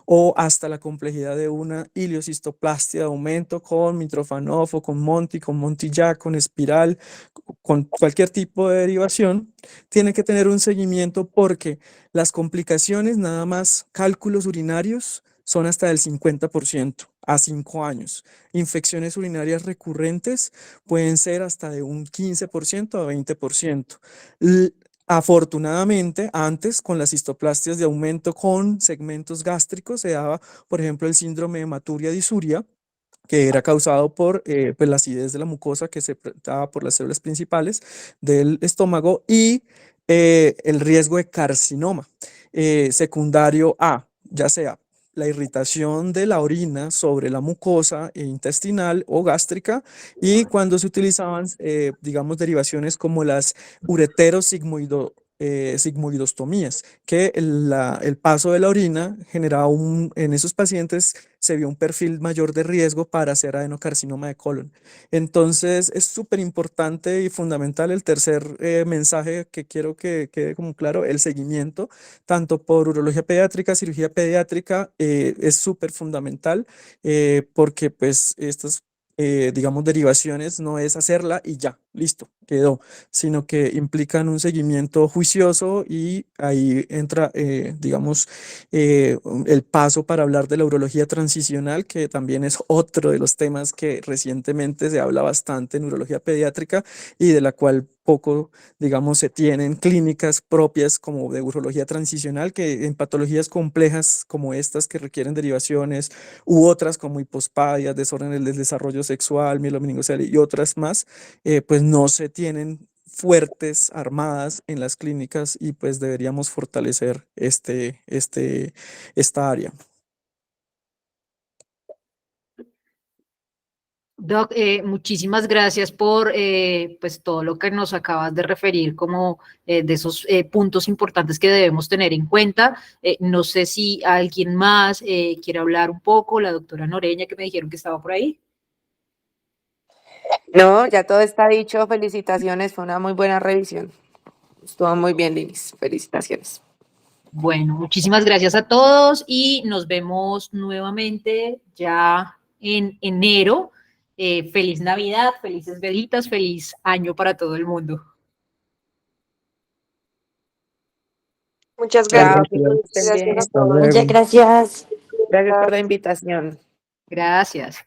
o hasta la complejidad de una ileocistoplastia de aumento con Mitrofanov o con Montillac, con espiral, con cualquier tipo de derivación, tiene que tener un seguimiento porque las complicaciones, nada más cálculos urinarios, son hasta del 50% a 5 años. Infecciones urinarias recurrentes pueden ser hasta de un 15% a 20%. Afortunadamente, antes con las histoplastias de aumento con segmentos gástricos se daba, por ejemplo, el síndrome de hematuria disuria, que era causado por pues, la acidez de la mucosa que se daba por las células principales del estómago y el riesgo de carcinoma secundario a, ya sea la irritación de la orina sobre la mucosa intestinal o gástrica y cuando se utilizaban, digamos, derivaciones como las sigmoidostomías, que el paso de la orina generaba en esos pacientes se vio un perfil mayor de riesgo para hacer adenocarcinoma de colon. Entonces es súper importante y fundamental el tercer mensaje que quiero que quede como claro, el seguimiento, tanto por urología pediátrica, cirugía pediátrica, es súper fundamental porque pues estas digamos, derivaciones no es hacerla y ya, listo, quedó, sino que implican un seguimiento juicioso y ahí entra, digamos, el paso para hablar de la urología transicional, que también es otro de los temas que recientemente se habla bastante en urología pediátrica y de la cual poco, digamos, se tienen clínicas propias como de urología transicional, que en patologías complejas como estas que requieren derivaciones u otras como hipospadias, desórdenes del desarrollo sexual, mielomeningocele y otras más, pues no se tienen fuertes armadas en las clínicas y pues deberíamos fortalecer esta área. Doc, muchísimas gracias por pues todo lo que nos acabas de referir como de esos puntos importantes que debemos tener en cuenta. No sé si alguien más quiere hablar un poco, la doctora Noreña que me dijeron que estaba por ahí. No, ya todo está dicho. Felicitaciones, fue una muy buena revisión. Estuvo muy bien, Lilis. Felicitaciones. Bueno, muchísimas gracias a todos y nos vemos nuevamente ya en enero. Feliz Navidad, felices velitas, feliz año para todo el mundo. Muchas Muchas gracias. Chao, que gracias. estén Gracias bien. a Hasta todos. Muchas luego. gracias. Gracias por la invitación. Gracias.